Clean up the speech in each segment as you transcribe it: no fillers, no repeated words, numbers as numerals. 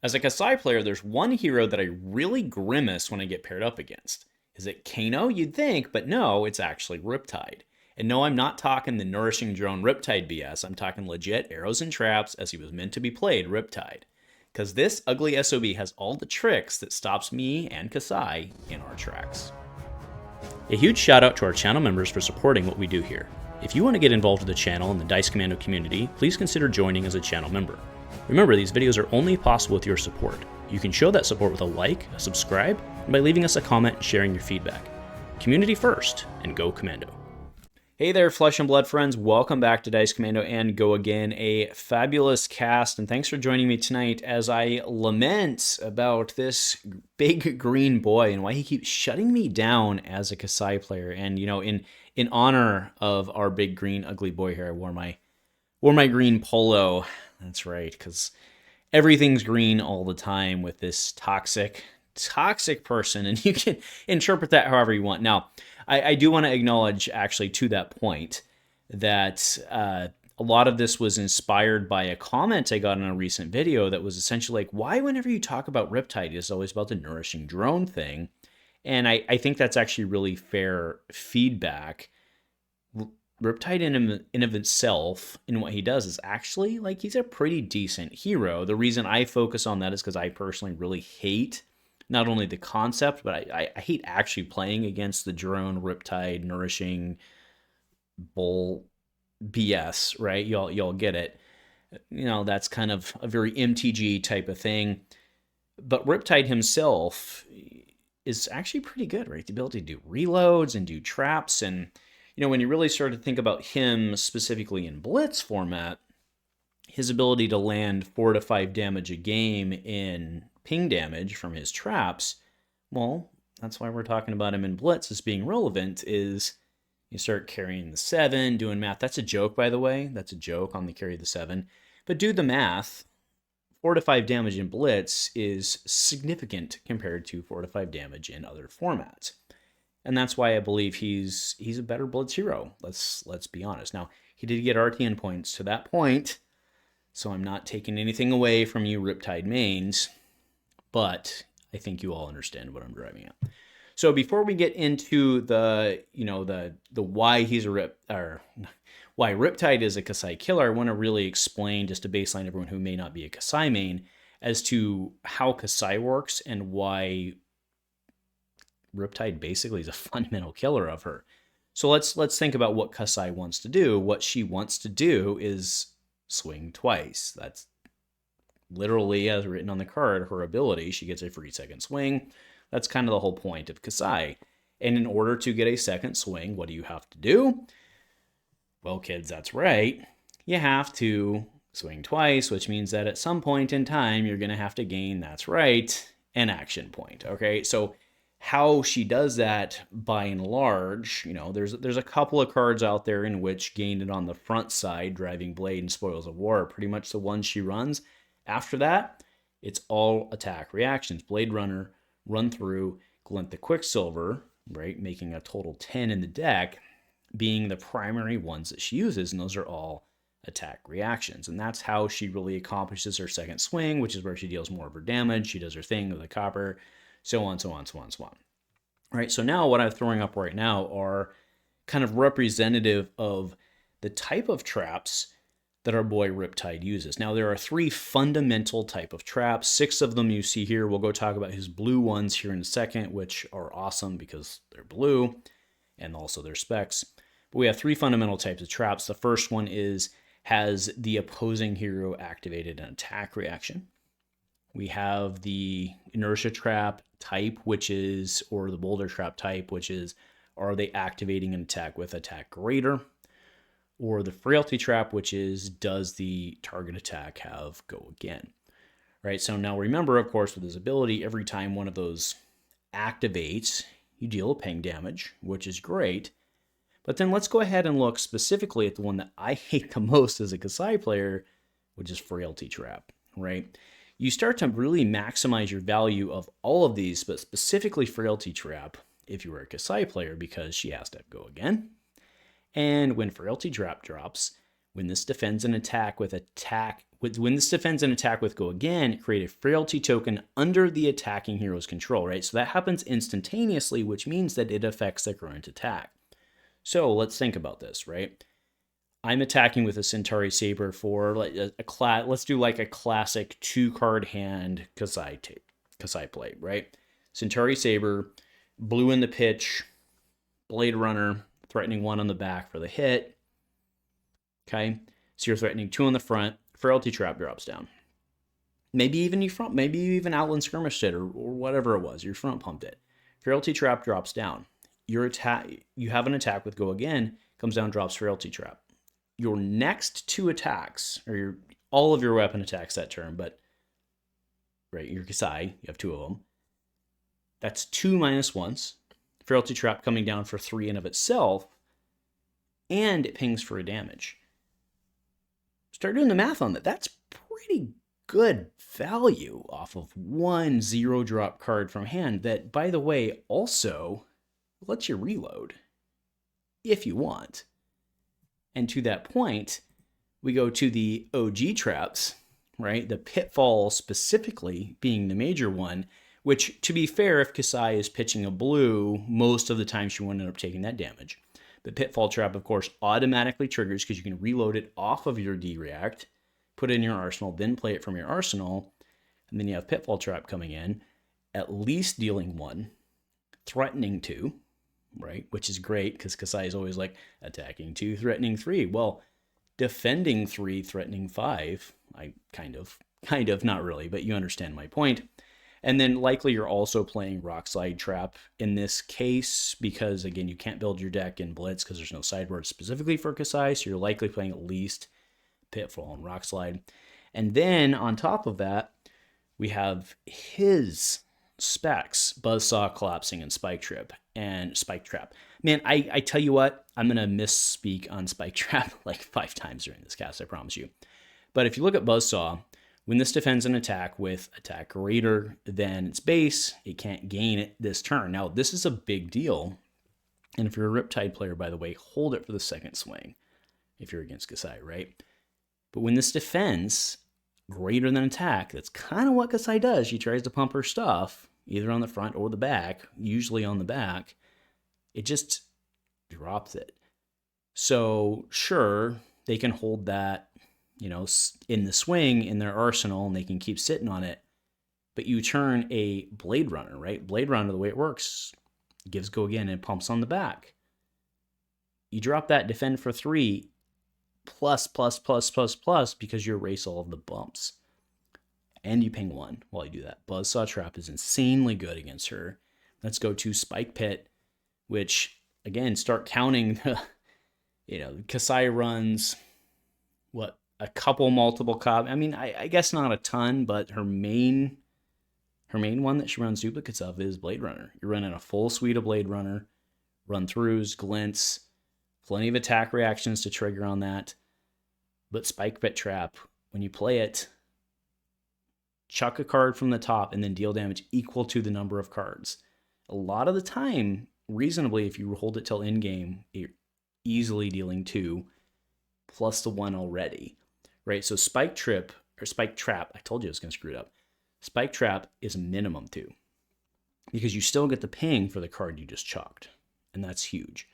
As a Kassai player, there's one hero that I really grimace when I get paired up against. Is it Kano? You'd think, but no, it's actually Riptide. And no, I'm not talking the nourishing drone Riptide BS. I'm talking legit arrows and traps as he was meant to be played, Riptide. Because this ugly SOB has all the tricks that stops me and Kassai in our tracks. A huge shout out to our channel members for supporting what we do here. If you want to get involved with the channel and the Dice Commando community, please consider joining as a channel member. Remember, these videos are only possible with your support. You can show that support with a like, a subscribe, and by leaving us a comment and sharing your feedback. Community first, and go Commando. Hey there, Flesh and Blood friends. Welcome back to Dice Commando and Go Again, a fabulous cast, and thanks for joining me tonight as I lament about this big green boy and why he keeps shutting me down as a Kassai player. And, you know, in honor of our big green ugly boy here, I wore my green polo. That's right, because everything's green all the time with this toxic person, and you can interpret that however you want. Now, I do want to acknowledge, actually, to that point, that a lot of this was inspired by a comment I got in a recent video that was essentially like, why whenever you talk about Riptide, it's always about the nourishing drone thing? And I think that's actually really fair feedback. Riptide in of itself, in what he does, is actually, like, he's a pretty decent hero. The reason I focus on that is because I personally really hate not only the concept, but I hate actually playing against the drone Riptide nourishing bull BS, right? Y'all get it. You know, that's kind of a very MTG type of thing. But Riptide himself is actually pretty good, right? The ability to do reloads and do traps. And, you know, when you really start to think about him specifically in Blitz format, his ability to land 4 to 5 damage a game in ping damage from his traps, well, that's why we're talking about him in Blitz as being relevant, is you start carrying the 7, doing math. That's a joke, by the way. That's a joke on the carry the 7. But do the math. 4 to 5 damage in Blitz is significant compared to 4 to 5 damage in other formats. And that's why I believe he's a better Blitz hero. Let's be honest. Now, he did get Arcane points to that point, so I'm not taking anything away from you Riptide mains, but I think you all understand what I'm driving at. So before we get into the why he's why Riptide is a Kassai killer, I want to really explain, just to baseline everyone who may not be a Kassai main, as to how Kassai works and why Riptide basically is a fundamental killer of her. So let's think about what Kassai wants to do. What she wants to do is swing twice. That's literally, as written on the card, her ability. She gets a free second swing. That's kind of the whole point of Kassai. And in order to get a second swing, what do you have to do? Well, kids, that's right. You have to swing twice, which means that at some point in time, you're going to have to gain, that's right, an action point. Okay, so how she does that, by and large, you know, there's a couple of cards out there in which gain it on the front side, Driving Blade and Spoils of War, are pretty much the ones she runs. After that, it's all attack reactions. Blade Runner, Run Through, Glint the Quicksilver, right, making a total 10 in the deck, being the primary ones that she uses, and those are all attack reactions. And that's how she really accomplishes her second swing, which is where she deals more of her damage. She does her thing with the copper, so on, so on, so on, so on. All right, so now what I'm throwing up right now are kind of representative of the type of traps that our boy Riptide uses. Now, there are 3 fundamental type of traps. 6 of them you see here. We'll go talk about his blue ones here in a second, which are awesome because they're blue and also their specs. But we have 3 fundamental types of traps. The first one has the opposing hero activated an attack reaction. We have the inertia trap type, or the boulder trap type, which is, are they activating an attack with attack greater? Or the frailty trap, which is, does the target attack have go again? Right, so now remember, of course, with his ability, every time one of those activates, you deal a ping damage, which is great. But then let's go ahead and look specifically at the one that I hate the most as a Kassai player, which is Frailty Trap, right? You start to really maximize your value of all of these, but specifically Frailty Trap if you were a Kassai player, because she has to go again. And when Frailty Trap drops, when this defends an attack with when this defends an attack with go again, create a frailty token under the attacking hero's control, right? So that happens instantaneously, which means that it affects the current attack. So let's think about this, right? I'm attacking with a Cintauri Saber for like let's do like a classic 2-card hand Kassai play, right? Cintauri Saber, blue in the pitch, Blade Runner, threatening 1 on the back for the hit. Okay, so you're threatening 2 on the front. Realty Trap drops down. Maybe even you even Outland Skirmished it or whatever it was. You front pumped it. Realty Trap drops down. You have an attack with go again, comes down, drops Realty Trap. Your next 2 attacks, or all of your weapon attacks that turn, but right, your Kassai, you have 2 of them. That's 2 -1s. Realty Trap coming down for 3 in of itself, and it pings for a damage. Start doing the math on that. That's pretty good value off of 1 0-drop card from hand that, by the way, also lets you reload if you want. And to that point, we go to the OG traps, right? The Pitfall specifically being the major one, which, to be fair, if Kassai is pitching a blue, most of the time she won't end up taking that damage. The Pitfall Trap, of course, automatically triggers because you can reload it off of your D-React, put it in your arsenal, then play it from your arsenal, and then you have Pitfall Trap coming in, at least dealing 1, threatening 2, right? Which is great because Kassai is always like attacking 2, threatening 3. Well, defending 3, threatening 5. I kind of, not really, but you understand my point. And then likely you're also playing Rockslide Trap in this case because, again, you can't build your deck in Blitz because there's no sideboard specifically for Kassai, so you're likely playing at least Pitfall and Rockslide. And then on top of that, we have his specs, Buzzsaw, Collapsing, and Spike Trap. Man, I tell you what, I'm going to misspeak on Spike Trap like 5 times during this cast, I promise you. But if you look at Buzzsaw, when this defends an attack with attack greater than its base, it can't gain it this turn. Now, this is a big deal. And if you're a Riptide player, by the way, hold it for the second swing if you're against Kassai, right? But when this defends greater than attack, that's kind of what Kassai does. She tries to pump her stuff, either on the front or the back, usually on the back. It just drops it. So, sure, they can hold that, in the swing in their arsenal, and they can keep sitting on it. But you turn a Blade Runner, right? Blade Runner, the way it works, gives go again and pumps on the back. You drop that defend for 3, plus, because you erase all of the bumps. And you ping 1 while you do that. Buzzsaw Trap is insanely good against her. Let's go to Spike Pit, which, again, start counting the, Kassai runs, a couple multiple cob. I mean, I guess not a ton, but her main one that she runs duplicates of is Blade Runner. You're running a full suite of Blade Runner, run-throughs, glints, plenty of attack reactions to trigger on that. But Spike Pit Trap, when you play it, chuck a card from the top and then deal damage equal to the number of cards. A lot of the time, reasonably, if you hold it till in-game, you're easily dealing 2 plus the 1 already. Right, so Spike Trap, I told you I was going to screw it up. Spike Trap is a minimum 2. Because you still get the ping for the card you just chucked. And that's huge.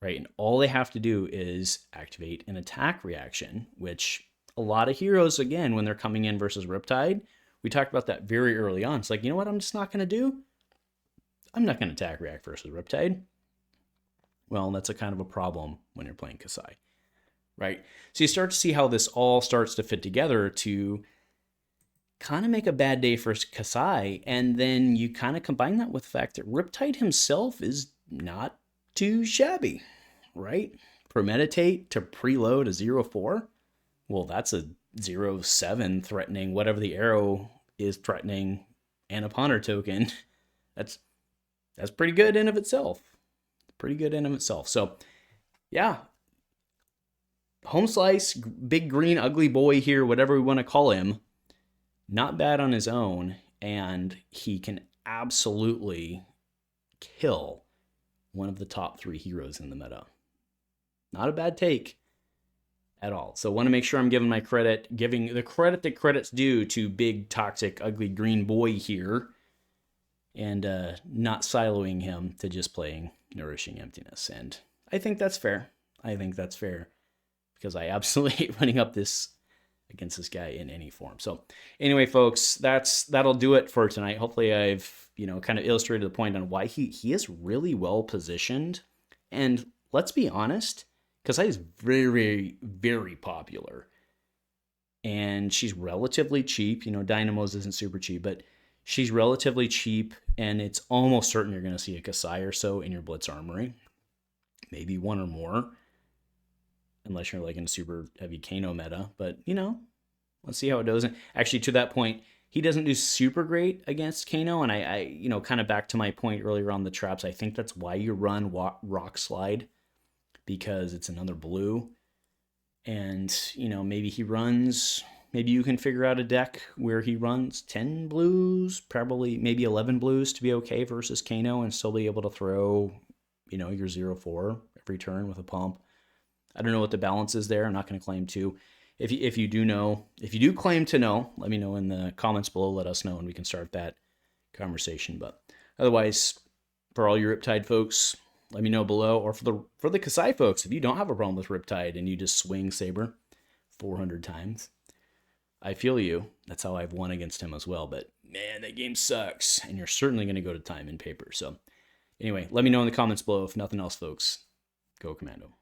Right, and all they have to do is activate an attack reaction, which a lot of heroes, again, when they're coming in versus Riptide, we talked about that very early on. It's like, you know what I'm just not going to do? I'm not going to attack react versus Riptide. Well, that's a kind of a problem when you're playing Kassai. Right? So you start to see how this all starts to fit together to kind of make a bad day for Kassai, and then you kind of combine that with the fact that Riptide himself is not too shabby, right? Premeditate to preload a 0/4. Well, that's a 0/7 threatening whatever the arrow is threatening, and a ponder token. That's pretty good in of itself. So, yeah. Home Slice, big green ugly boy here, whatever we want to call him, not bad on his own, and he can absolutely kill one of the top 3 heroes in the meta. Not a bad take. at all. So want to make sure I'm giving my credit, giving the credit that credit's due to big, toxic, ugly green boy here, and not siloing him to just playing Nourishing Emptiness. And I think that's fair. I think that's fair because I absolutely hate running up this against this guy in any form. So anyway, folks, that'll do it for tonight. Hopefully I've, kind of illustrated the point on why he is really well positioned. And let's be honest, Kassai is very, very, very popular. And she's relatively cheap. Dynamos isn't super cheap, but she's relatively cheap, and it's almost certain you're going to see a Kassai or so in your Blitz Armory. Maybe one or more, unless you're like in a super heavy Kano meta. But, let's see how it goes. And actually, to that point, he doesn't do super great against Kano, and I kind of back to my point earlier on the traps, I think that's why you run Rock Slide, because it's another blue. And, maybe you can figure out a deck where he runs 10 blues, probably maybe 11 blues to be okay versus Kano and still be able to throw, your 0-4 every turn with a pump. I don't know what the balance is there. I'm not going to claim to. If you do claim to know, let me know in the comments below. Let us know, and we can start that conversation. But otherwise, for all your Riptide folks, let me know below. Or for the Kassai folks, if you don't have a problem with Riptide and you just swing Saber 400 times, I feel you. That's how I've won against him as well. But man, that game sucks, and you're certainly going to go to time and paper. So anyway, let me know in the comments below. If nothing else, folks, go Commando.